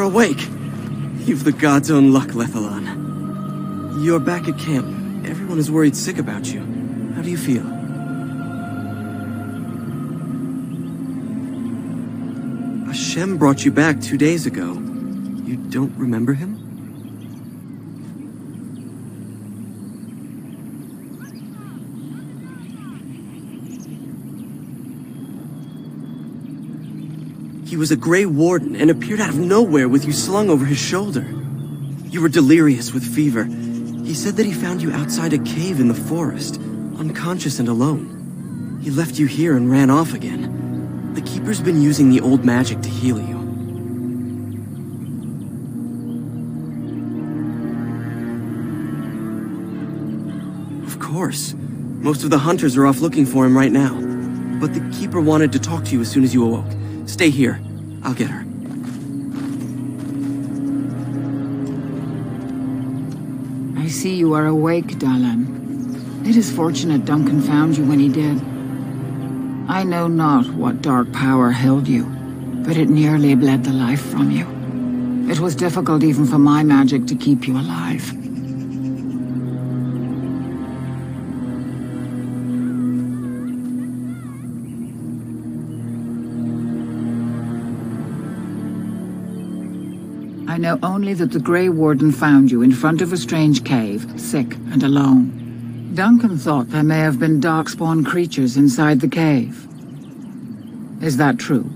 awake! You've the god's own luck, Lethalon. You're back at camp. Everyone is worried sick about you. How do you feel? Hashem brought you back 2 days ago. You don't remember him? He was a Grey Warden and appeared out of nowhere with you slung over his shoulder. You were delirious with fever. He said that he found you outside a cave in the forest, unconscious and alone. He left you here and ran off again. The Keeper's been using the old magic to heal you. Of course. Most of the hunters are off looking for him right now. But the Keeper wanted to talk to you as soon as you awoke. Stay here. I'll get her. I see you are awake, Dalish. It is fortunate Duncan found you when he did. I know not what dark power held you, but it nearly bled the life from you. It was difficult even for my magic to keep you alive. I know only that the Grey Warden found you in front of a strange cave, sick and alone. Duncan thought there may have been darkspawn creatures inside the cave. Is that true?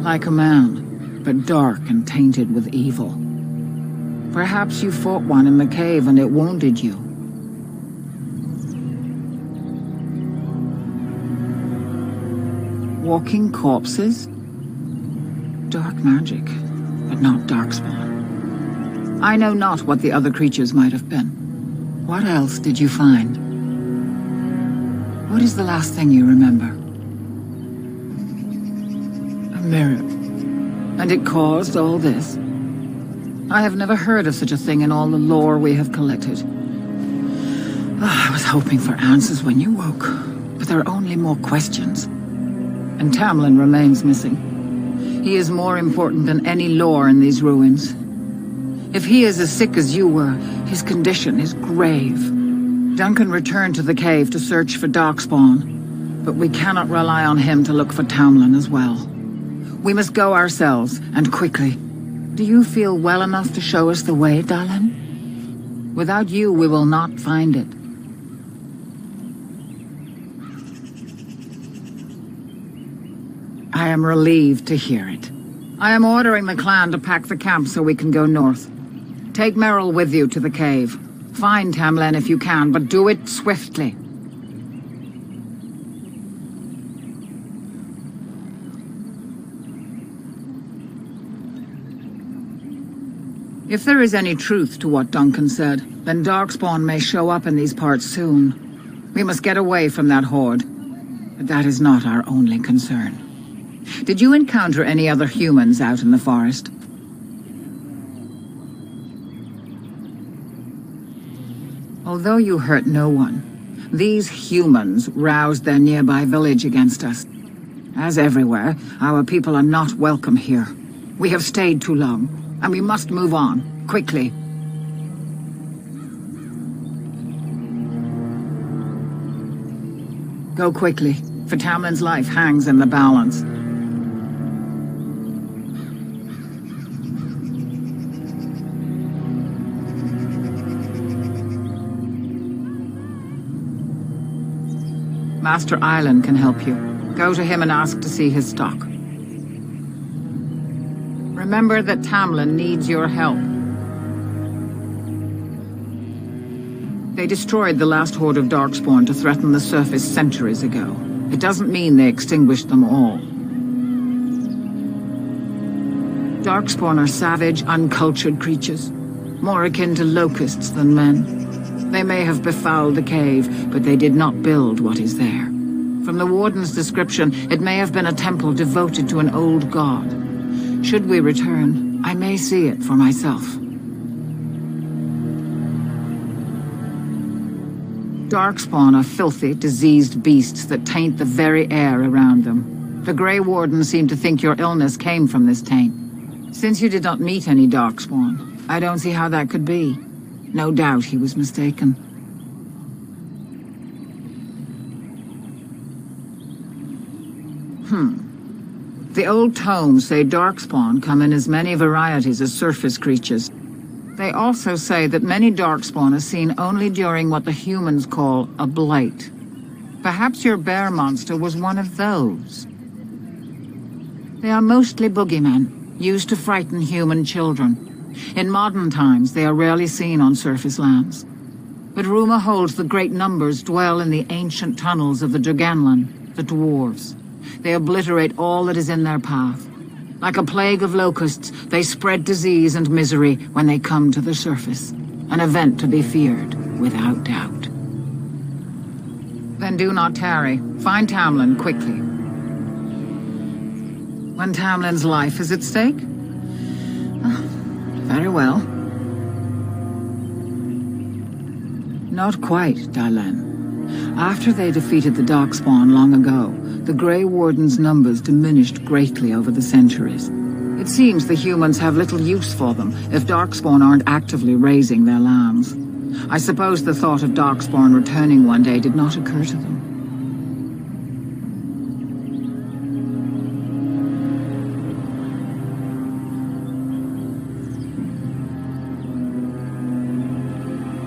Like a man, but dark and tainted with evil. Perhaps you fought one in the cave and it wounded you. Walking corpses? Dark magic, but not darkspawn. I know not what the other creatures might have been. What else did you find? What is the last thing you remember? A mirror. And it caused all this? I have never heard of such a thing in all the lore we have collected. I was hoping for answers when you woke, but there are only more questions. And Tamlin remains missing. He is more important than any lore in these ruins. If he is as sick as you were, his condition is grave. Duncan returned to the cave to search for darkspawn, but we cannot rely on him to look for Tamlin as well. We must go ourselves, and quickly. Do you feel well enough to show us the way, Dalish? Without you, we will not find it. I am relieved to hear it. I am ordering the clan to pack the camp so we can go north. Take Merrill with you to the cave. Find Tamlin if you can, but do it swiftly. If there is any truth to what Duncan said, then darkspawn may show up in these parts soon. We must get away from that horde. But that is not our only concern. Did you encounter any other humans out in the forest? Although you hurt no one, these humans roused their nearby village against us. As everywhere, our people are not welcome here. We have stayed too long, and we must move on, quickly. Go quickly, for Tamlin's life hangs in the balance. Master Island can help you. Go to him and ask to see his stock. Remember that Tamlin needs your help. They destroyed the last horde of darkspawn to threaten the surface centuries ago. It doesn't mean they extinguished them all. Darkspawn are savage, uncultured creatures, more akin to locusts than men. They may have befouled the cave, but they did not build what is there. From the Warden's description, it may have been a temple devoted to an old god. Should we return, I may see it for myself. Darkspawn are filthy, diseased beasts that taint the very air around them. The Grey Wardens seem to think your illness came from this taint. Since you did not meet any Darkspawn, I don't see how that could be. No doubt he was mistaken. The old tomes say Darkspawn come in as many varieties as surface creatures. They also say that many Darkspawn are seen only during what the humans call a blight. Perhaps your bear monster was one of those. They are mostly boogeymen, used to frighten human children. In modern times, they are rarely seen on surface lands. But rumor holds that great numbers dwell in the ancient tunnels of the Draganlan, the dwarves. They obliterate all that is in their path. Like a plague of locusts, they spread disease and misery when they come to the surface. An event to be feared, without doubt. Then do not tarry. Find Tamlin quickly. When Tamlin's life is at stake? Very well. Not quite, Dalish. After they defeated the Darkspawn long ago, the Grey Warden's numbers diminished greatly over the centuries. It seems the humans have little use for them if Darkspawn aren't actively raising their lambs. I suppose the thought of Darkspawn returning one day did not occur to them.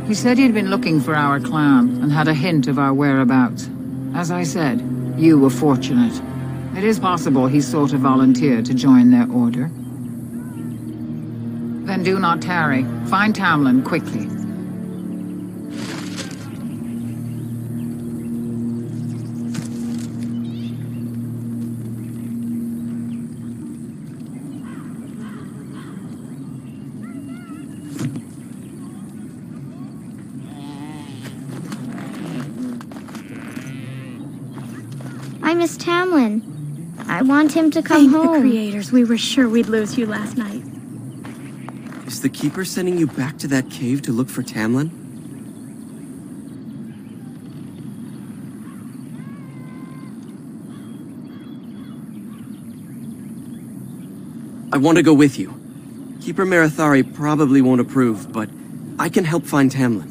He said he'd been looking for our clan and had a hint of our whereabouts. As I said, you were fortunate. It is possible he sought a volunteer to join their order. Then do not tarry. Find Tamlin quickly. I miss Tamlin. I want him to come home. Thank the creators. We were sure we'd lose you last night. Is the Keeper sending you back to that cave to look for Tamlin? I want to go with you. Keeper Marathari probably won't approve, but I can help find Tamlin.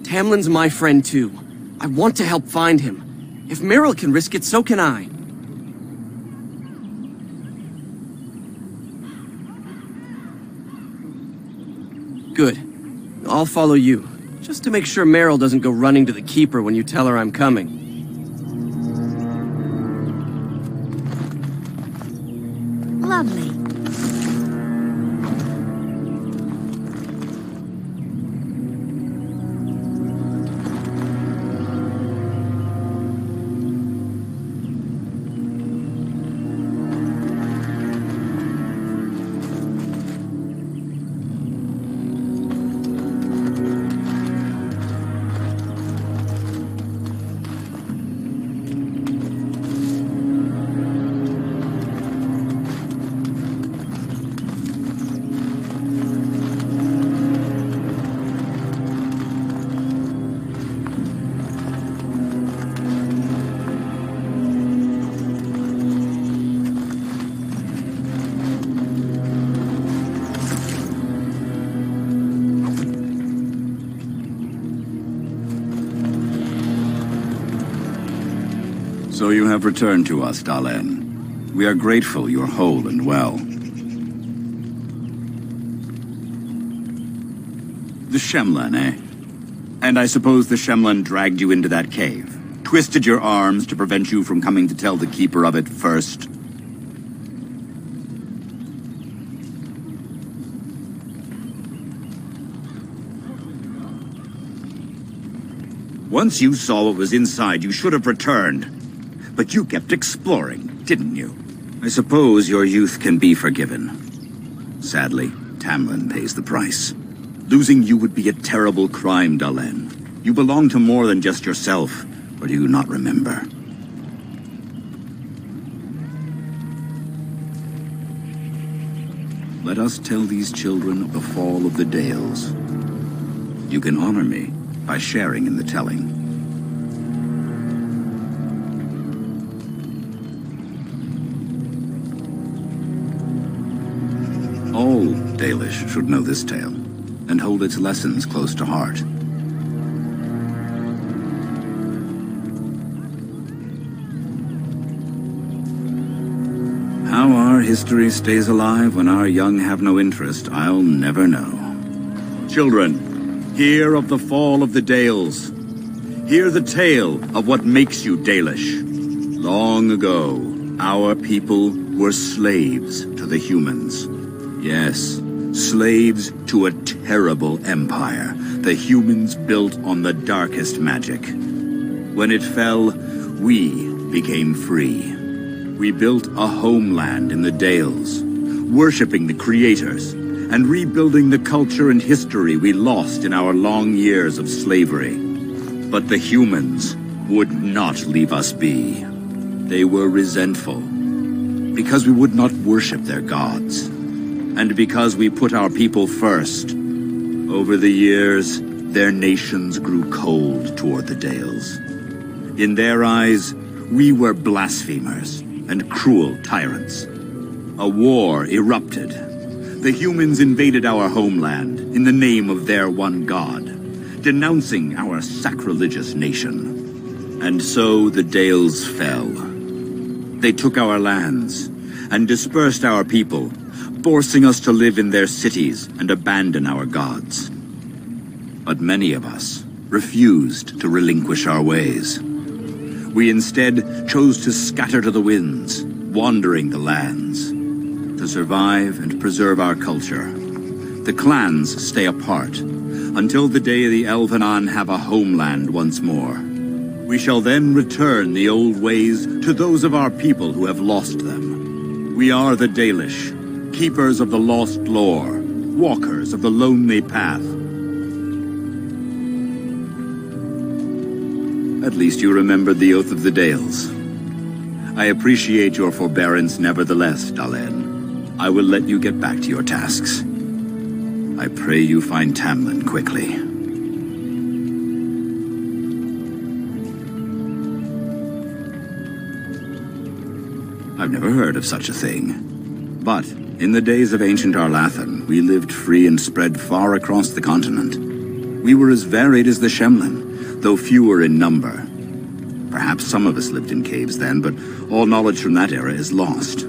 Tamlin's my friend too. I want to help find him. If Meryl can risk it, so can I. Good. I'll follow you. Just to make sure Meryl doesn't go running to the Keeper when you tell her I'm coming. Lovely. So you have returned to us, Dalish. We are grateful you're whole and well. The Shemlan, eh? And I suppose the Shemlan dragged you into that cave, twisted your arms to prevent you from coming to tell the Keeper of it first. Once you saw what was inside, you should have returned. But you kept exploring, didn't you? I suppose your youth can be forgiven. Sadly, Tamlin pays the price. Losing you would be a terrible crime, Dalish. You belong to more than just yourself, or do you not remember? Let us tell these children of the fall of the Dales. You can honor me by sharing in the telling. All Dalish should know this tale, and hold its lessons close to heart. How our history stays alive when our young have no interest, I'll never know. Children, hear of the fall of the Dales. Hear the tale of what makes you Dalish. Long ago, our people were slaves to the humans. Yes, slaves to a terrible empire the humans built on the darkest magic. When it fell, we became free. We built a homeland in the Dales, worshipping the creators, and rebuilding the culture and history we lost in our long years of slavery. But the humans would not leave us be. They were resentful, because we would not worship their gods, and because we put our people first. Over the years, their nations grew cold toward the Dales. In their eyes, we were blasphemers and cruel tyrants. A war erupted. The humans invaded our homeland in the name of their one god, denouncing our sacrilegious nation. And so the Dales fell. They took our lands and dispersed our people, forcing us to live in their cities and abandon our gods. But many of us refused to relinquish our ways. We instead chose to scatter to the winds, wandering the lands. To survive and preserve our culture, the clans stay apart until the day the Elvenan have a homeland once more. We shall then return the old ways to those of our people who have lost them. We are the Dalish, keepers of the lost lore, walkers of the lonely path. At least you remembered the Oath of the Dales. I appreciate your forbearance nevertheless, Dalen. I will let you get back to your tasks. I pray you find Tamlin quickly. I've never heard of such a thing. But in the days of ancient Arlathan, we lived free and spread far across the continent. We were as varied as the Shemlin, though fewer in number. Perhaps some of us lived in caves then, but all knowledge from that era is lost.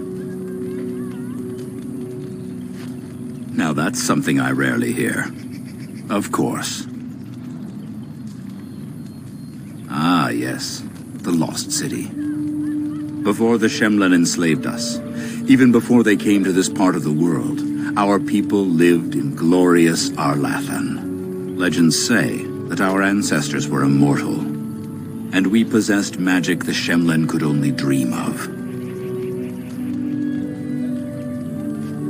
Now that's something I rarely hear. Of course. Ah, yes. The Lost City. Before the Shemlen enslaved us, even before they came to this part of the world, our people lived in glorious Arlathan. Legends say that our ancestors were immortal, and we possessed magic the Shemlen could only dream of.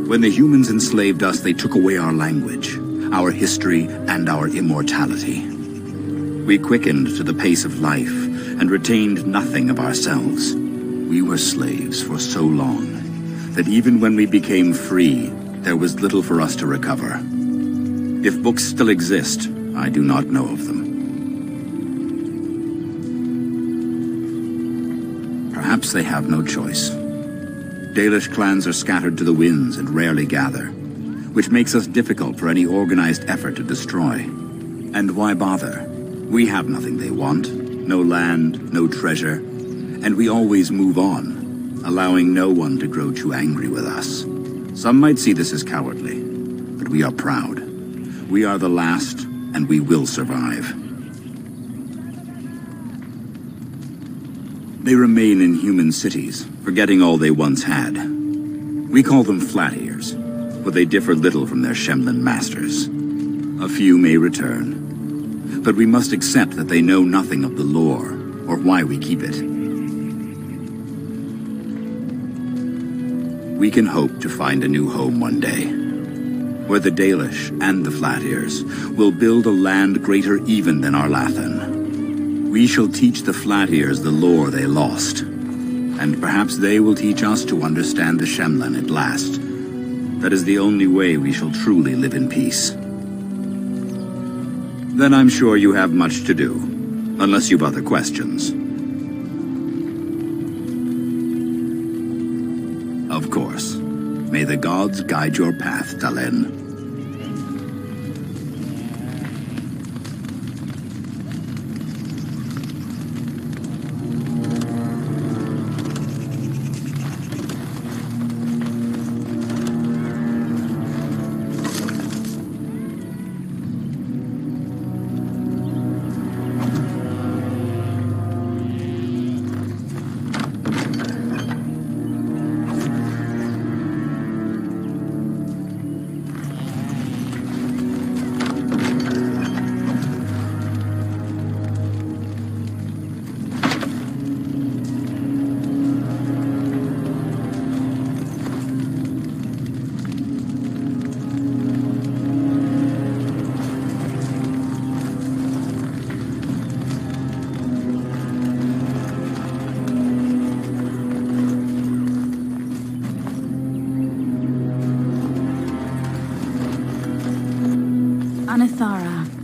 When the humans enslaved us, they took away our language, our history, and our immortality. We quickened to the pace of life and retained nothing of ourselves. We were slaves for so long that even when we became free, there was little for us to recover. If books still exist, I do not know of them. Perhaps they have no choice. Dalish clans are scattered to the winds and rarely gather, which makes us difficult for any organized effort to destroy. And why bother? We have nothing they want, no land, no treasure, and we always move on, allowing no one to grow too angry with us. Some might see this as cowardly, but we are proud. We are the last, and we will survive. They remain in human cities, forgetting all they once had. We call them flat ears, for they differ little from their Shemlen masters. A few may return, but we must accept that they know nothing of the lore, or why we keep it. We can hope to find a new home one day, where the Dalish and the Flat Ears will build a land greater even than Arlathan. We shall teach the Flat Ears the lore they lost, and perhaps they will teach us to understand the Shemlen at last. That is the only way we shall truly live in peace. Then I'm sure you have much to do, unless you've other questions. Of course. May the gods guide your path, Dalish.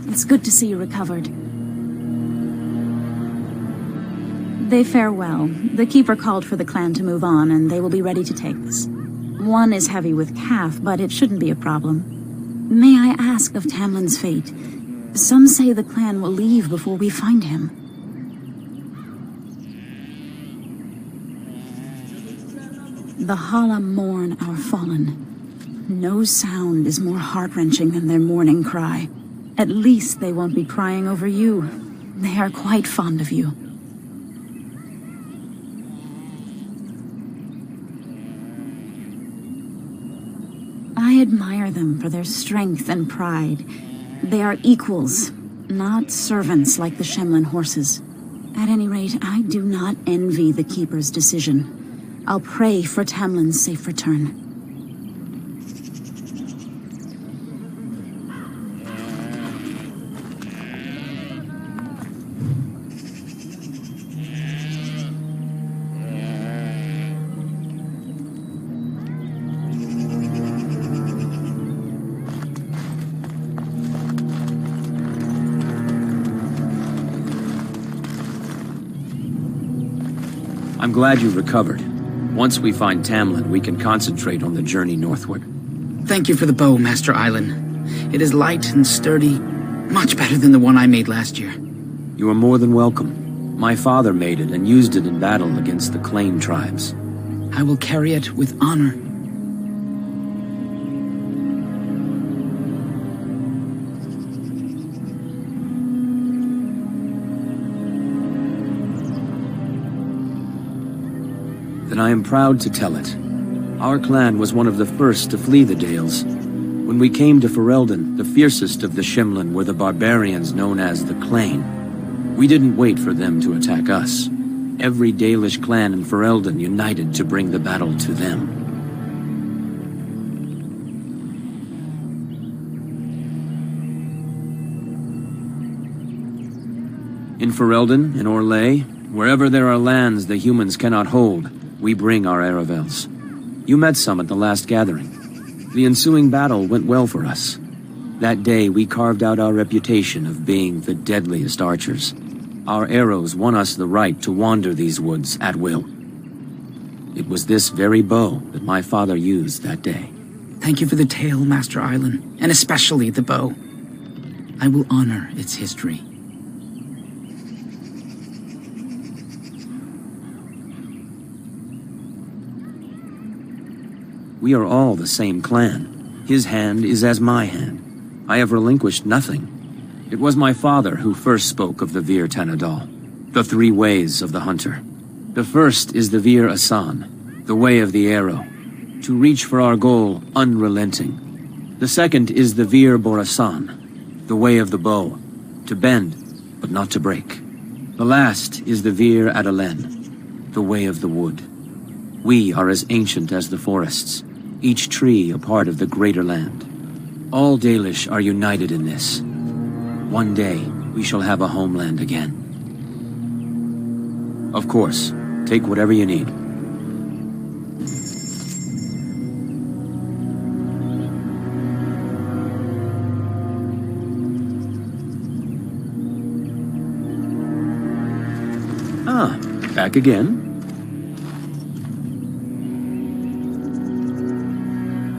It's good to see you recovered. They fare well. The Keeper called for the clan to move on, and they will be ready to take us. One is heavy with calf, but it shouldn't be a problem. May I ask of Tamlin's fate? Some say the clan will leave before we find him. The Hala mourn our fallen. No sound is more heart-wrenching than their mourning cry. At least they won't be crying over you. They are quite fond of you. I admire them for their strength and pride. They are equals, not servants like the Shemlin horses. At any rate, I do not envy the Keeper's decision. I'll pray for Tamlin's safe return. I'm glad you recovered. Once we find Tamlin, we can concentrate on the journey northward. Thank you for the bow, Master Island. It is light and sturdy, much better than the one I made last year. You are more than welcome. My father made it and used it in battle against the Claim tribes. I will carry it with honor. Then I am proud to tell it. Our clan was one of the first to flee the Dales. When we came to Ferelden, the fiercest of the Shimlin were the barbarians known as the Clain. We didn't wait for them to attack us. Every Dalish clan in Ferelden united to bring the battle to them. In Ferelden, in Orlais, wherever there are lands the humans cannot hold, we bring our Aravels. You met some at the last gathering. The ensuing battle went well for us. That day we carved out our reputation of being the deadliest archers. Our arrows won us the right to wander these woods at will. It was this very bow that my father used that day. Thank you for the tale, Master Island, and especially the bow. I will honor its history. We are all the same clan. His hand is as my hand. I have relinquished nothing. It was my father who first spoke of the Vir Tanadal, the three ways of the hunter. The first is the Vir Asan, the way of the arrow, to reach for our goal unrelenting. The second is the Vir Borasan, the way of the bow, to bend but not to break. The last is the Vir Adalen, the way of the wood. We are as ancient as the forests, each tree a part of the greater land. All Dalish are united in this. One day, we shall have a homeland again. Of course, take whatever you need. Back again.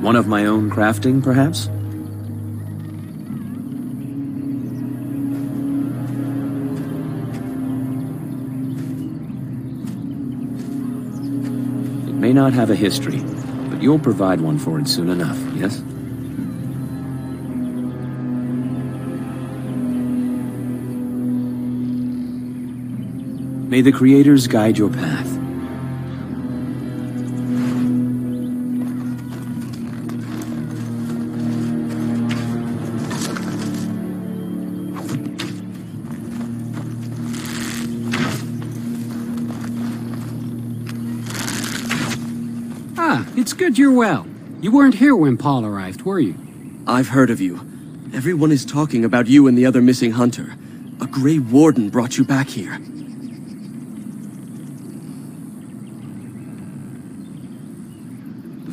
One of my own crafting, perhaps? It may not have a history, but you'll provide one for it soon enough, yes? May the Creators guide your path. Ah, it's good you're well. You weren't here when Paul arrived, were you? I've heard of you. Everyone is talking about you and the other missing hunter. A Grey Warden brought you back here.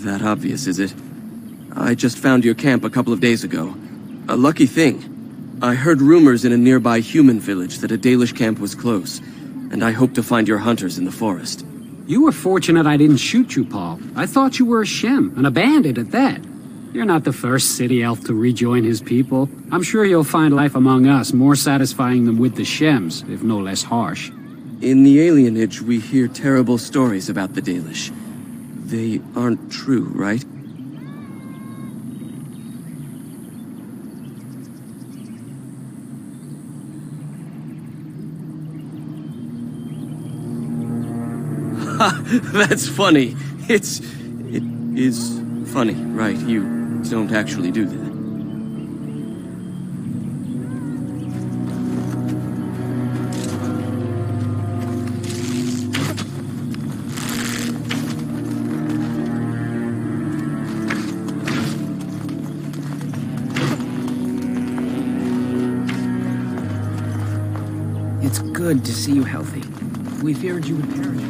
That obvious, is it? I just found your camp a couple of days ago. A lucky thing. I heard rumors in a nearby human village that a Dalish camp was close, and I hope to find your hunters in the forest. You were fortunate I didn't shoot you, Paul. I thought you were a Shem, and a bandit at that. You're not the first city elf to rejoin his people. I'm sure you'll find life among us more satisfying than with the Shems, if no less harsh. In the alienage, we hear terrible stories about the Dalish. They aren't true, right? Ha! That's funny. It is funny, right? You don't actually do that. It's good to see you healthy. We feared you would perish.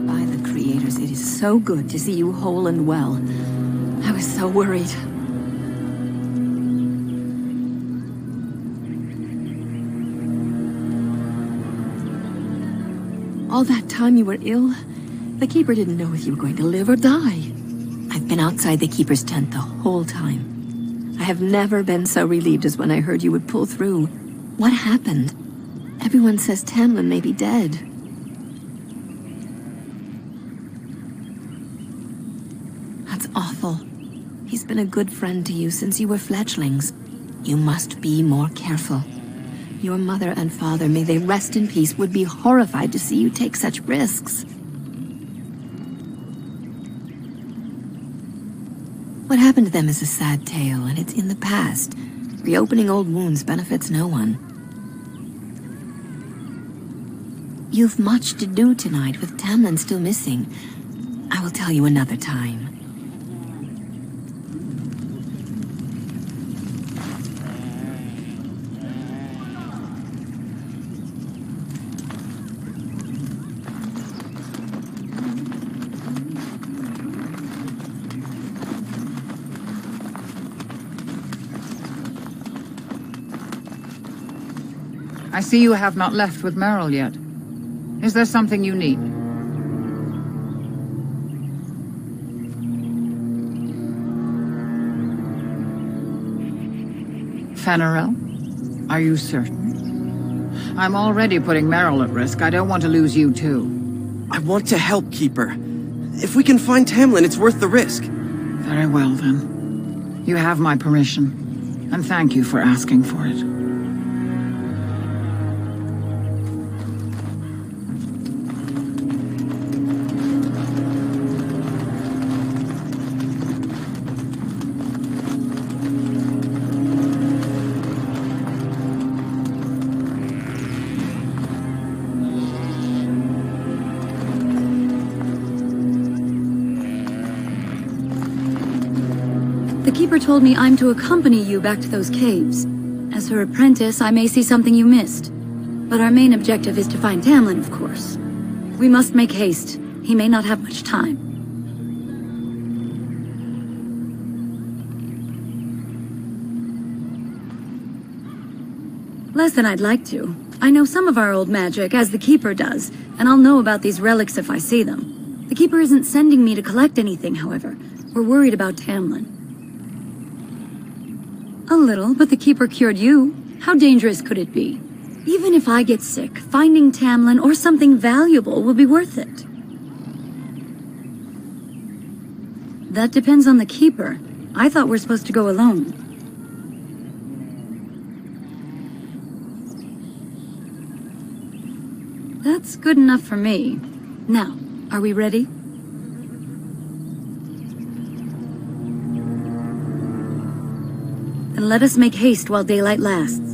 By the Creators, it is so good to see you whole and well. I was so worried. All that time you were ill, the Keeper didn't know if you were going to live or die. I've been outside the Keeper's tent the whole time. I have never been so relieved as when I heard you would pull through. What happened? Everyone says Tamlin may be dead. That's awful. He's been a good friend to you since you were fledglings. You must be more careful. Your mother and father, may they rest in peace, would be horrified to see you take such risks. What happened to them is a sad tale, and it's in the past. Reopening old wounds benefits no one. You've much to do tonight with Tamlin still missing. I will tell you another time. I see you have not left with Meryl yet. Is there something you need? Fenarel? Are you certain? I'm already putting Meryl at risk. I don't want to lose you too. I want to help, Keeper. If we can find Tamlin, it's worth the risk. Very well, then. You have my permission. And thank you for asking for it. The Keeper told me I'm to accompany you back to those caves. As her apprentice, I may see something you missed. But our main objective is to find Tamlin, of course. We must make haste. He may not have much time. Less than I'd like to. I know some of our old magic, as the Keeper does, and I'll know about these relics if I see them. The Keeper isn't sending me to collect anything, however. We're worried about Tamlin. A little, but the Keeper cured you. How dangerous could it be? Even if I get sick, finding Tamlin or something valuable will be worth it. That depends on the Keeper. I thought we're supposed to go alone. That's good enough for me. Now, are we ready? Then let us make haste while daylight lasts.